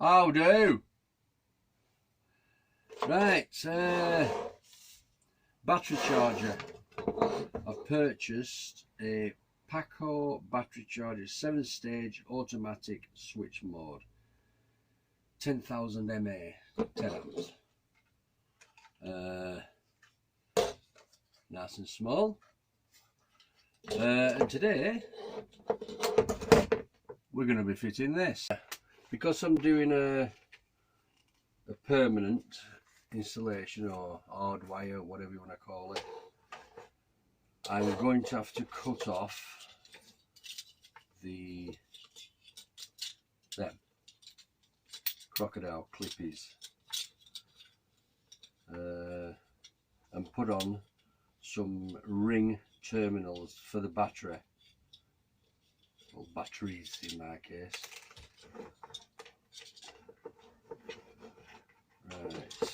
How do? Right, battery charger. I've purchased a Alfa battery charger, 7-stage automatic switch mode, 10,000 mAh, 10 amps. Nice and small. And today we're going to be fitting this because I'm doing a permanent installation or hardwire, whatever you want to call it. I'm going to have to cut off them crocodile clippies and put on some ring terminals for the battery, or batteries in my case. Right, so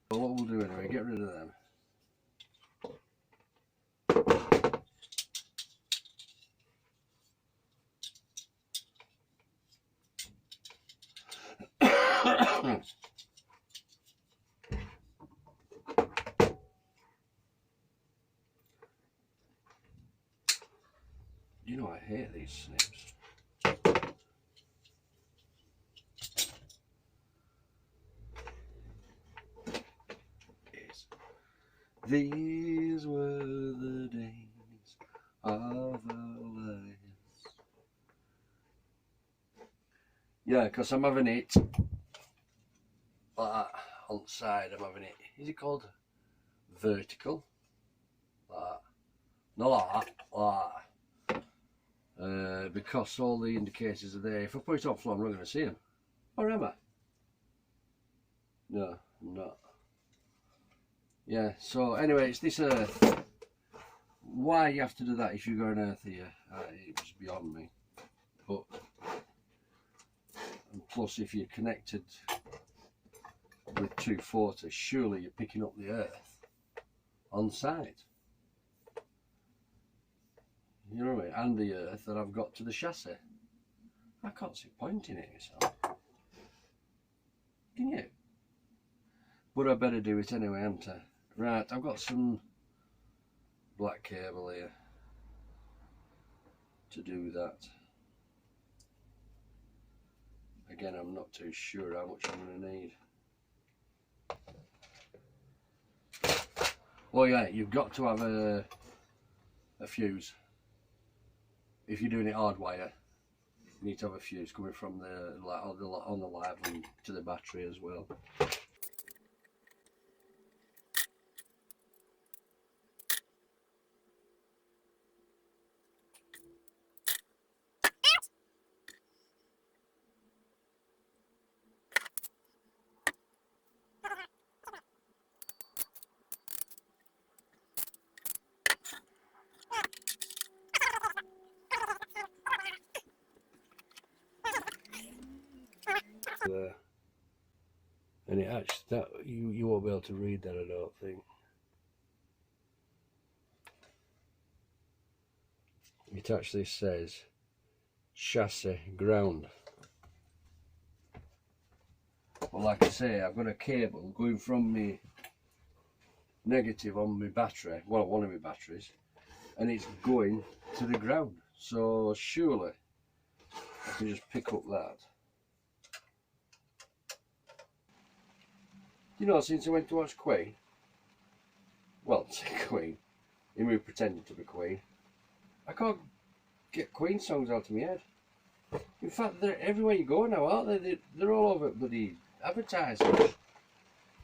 what we'll do anyway, get rid of them. You know I hate these snips. Yes. These were the days of our lives. Yeah, because I'm having it like that on the side. I'm having it. Is it called vertical? Like that. Not like that. Like that. Because all the indicators are there. If I put it on floor, I'm not going to see them. Or am I? No, I'm not. Yeah, so anyway, it's this earth. Why you have to do that if you've got an earth here, it was beyond me. But, and plus if you're connected with 240, surely you're picking up the earth on site. You know what I mean? And the earth that I've got to the chassis. I can't see point in it myself. Can you? But I better do it anyway, haven't I? Right, I've got some black cable here to do that. Again, I'm not too sure how much I'm going to need. Well, yeah, you've got to have a fuse. If you're doing it hardwire, you need to have a fuse coming from the on the live and to the battery as well. There. And it actually, that you won't be able to read that, I don't think. It actually says chassis ground. Well, like I say, I've got a cable going from my negative on my battery, well, one of my batteries, and it's going to the ground. So surely I can just pick up that. You know, since I went to watch Queen, well, Queen, him who pretended to be Queen, I can't get Queen songs out of my head. In fact, they're everywhere you go now, aren't they? They're all over bloody advertising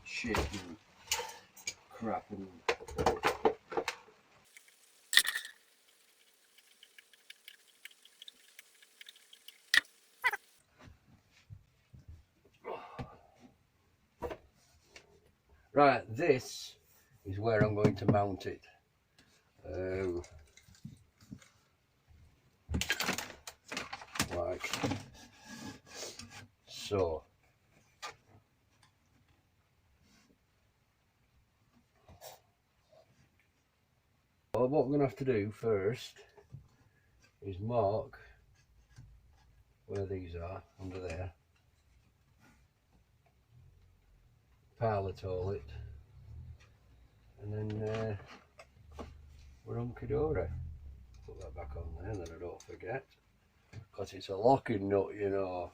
shit and crap and... Right, this is where I'm going to mount it. Like so. Well, what we're going to have to do first is mark where these are, under there. Pile the toilet, and then we're hunky-dory. Put that back on there, and then I don't forget, because it's a locking nut, you know.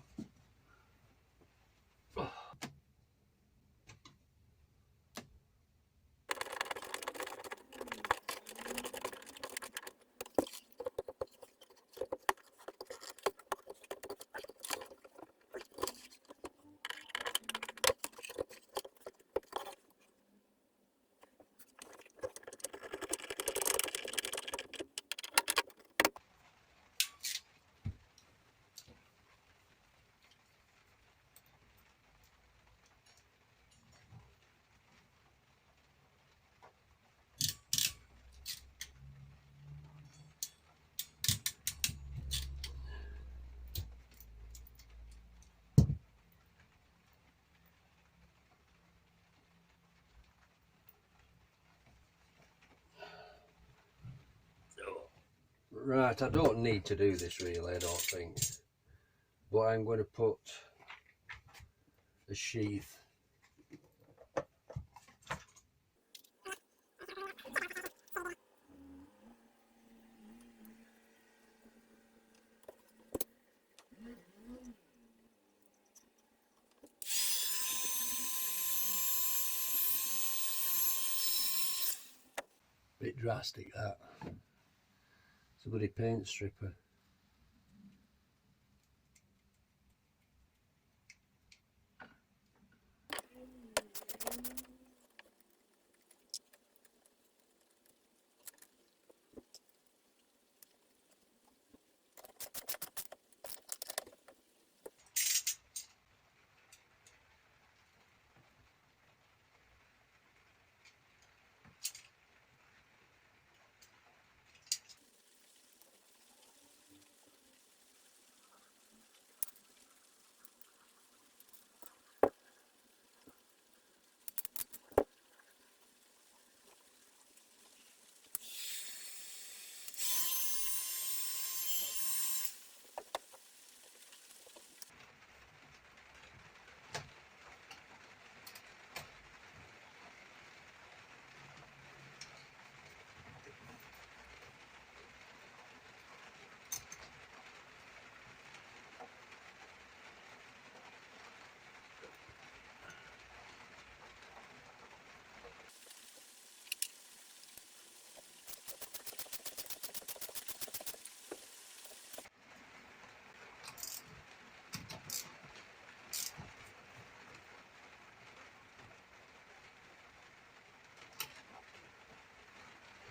Right, I don't need to do this really, I don't think, but I'm going to put a sheath . Bit drastic that. It's a bloody paint stripper.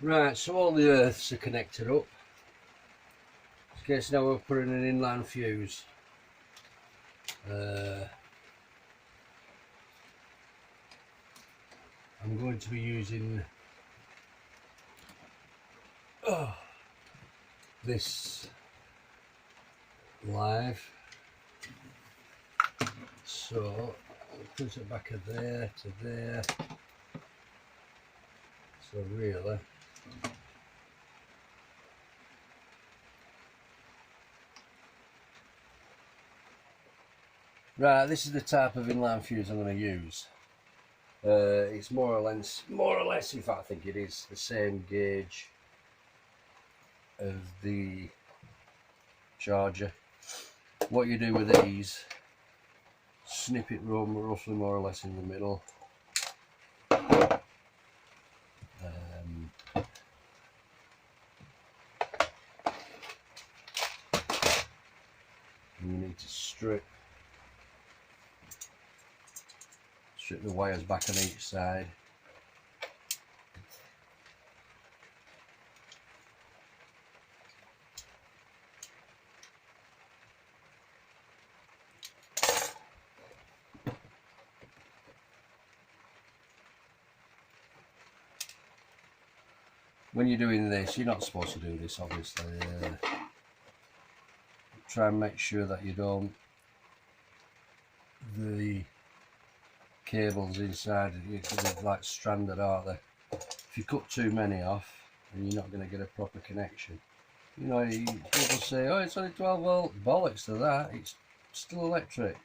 Right, so all the earths are connected up. In case now we're putting an inline fuse. I'm going to be using this live, so I'll put it back of there to there. So really, right, this is the type of inline fuse I'm going to use. It's more or less, in fact I think it is the same gauge of the charger. What you do with these, snip it roughly more or less in the middle. And you need to strip the wires back on each side. When you're doing this, you're not supposed to do this obviously. Try and make sure that you don't, the cables inside, you could be like stranded, aren't they? If you cut too many off, then you're not going to get a proper connection. You know, people say, oh, it's only 12 volt. Bollocks to that, it's still electric.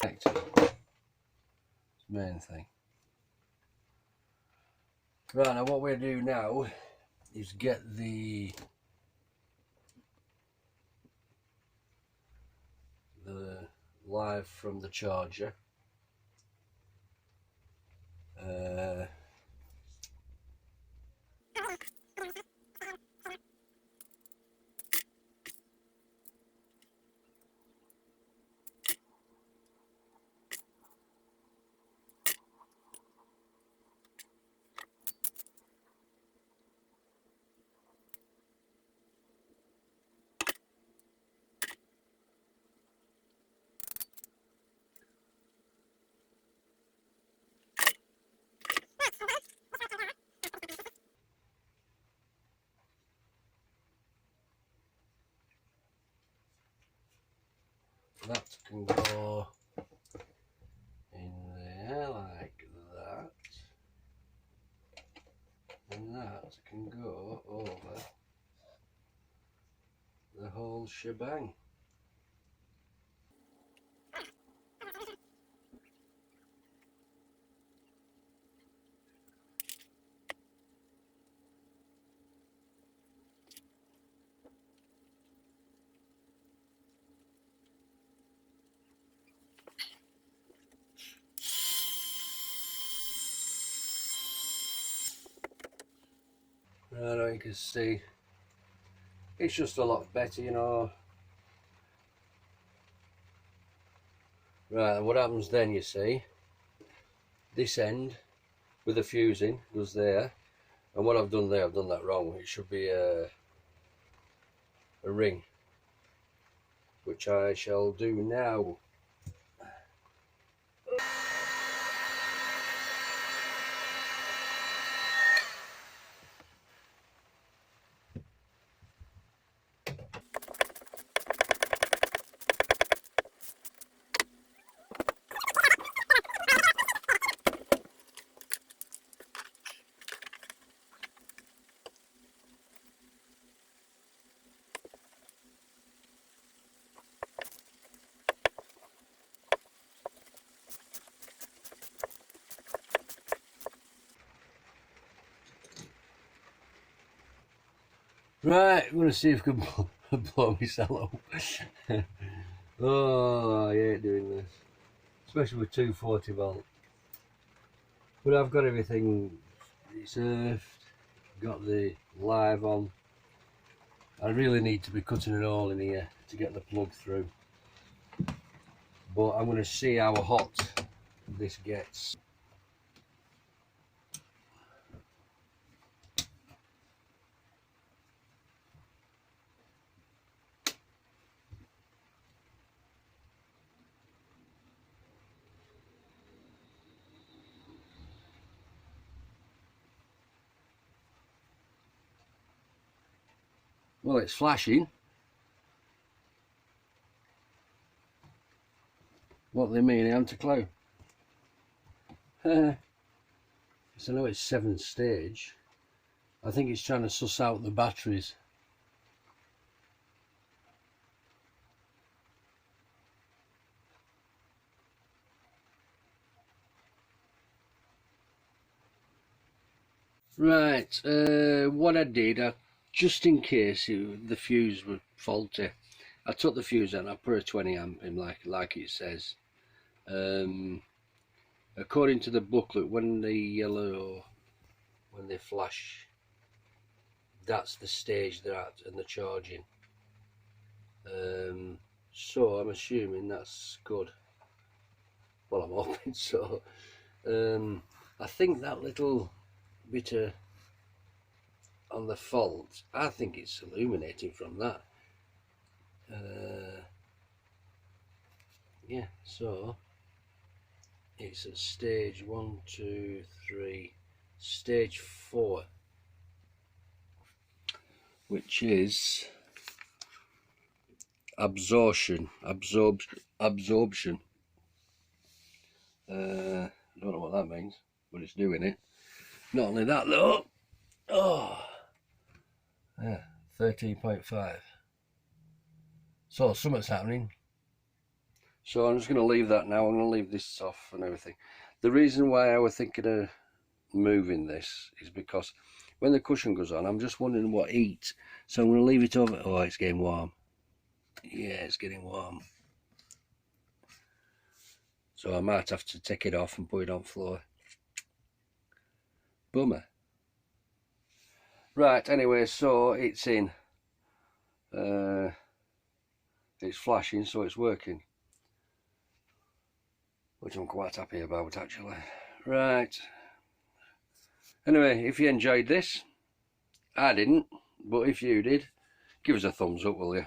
It's the main thing. Right, now what we do now is get the live from the charger. That can go in there like that, and that can go over the whole shebang. Right, you can see it's just a lot better, you know. Right, what happens then, you see, this end with the fuse in goes there, and what I've done there, I've done that wrong. It should be a ring, which I shall do now. Right, I'm going to see if I can blow myself up. Oh, I hate doing this, especially with 240 volt. But I've got everything, it's earthed, got the live on. I really need to be cutting an hole in here to get the plug through. But I'm going to see how hot this gets. Well, it's flashing. What they mean, I haven't a clue. So I know it's 7th stage. I think it's trying to suss out the batteries. Right, what I did, just in case the fuse was faulty, I took the fuse out and I put a 20 amp in like it says. According to the booklet, when they flash, that's the stage they're at and they're charging. So I'm assuming that's good. Well, I'm hoping so. I think that little bit on the fault, I think it's illuminating from that. Yeah, so it's at stage 1, 2, 3, stage 4, which is absorption. Don't know what that means, but it's doing it. Not only that though, yeah, 13.5. So something's happening. So I'm just going to leave that now. I'm going to leave this off and everything. The reason why I was thinking of moving this is because when the cushion goes on, I'm just wondering what heat. So I'm going to leave it over. Oh, it's getting warm. Yeah, it's getting warm. So I might have to take it off and put it on floor. Bummer. Right, anyway, so it's in. It's flashing, so it's working, which I'm quite happy about actually. Right, anyway, if you enjoyed this, I didn't, but if you did, give us a thumbs up, will you?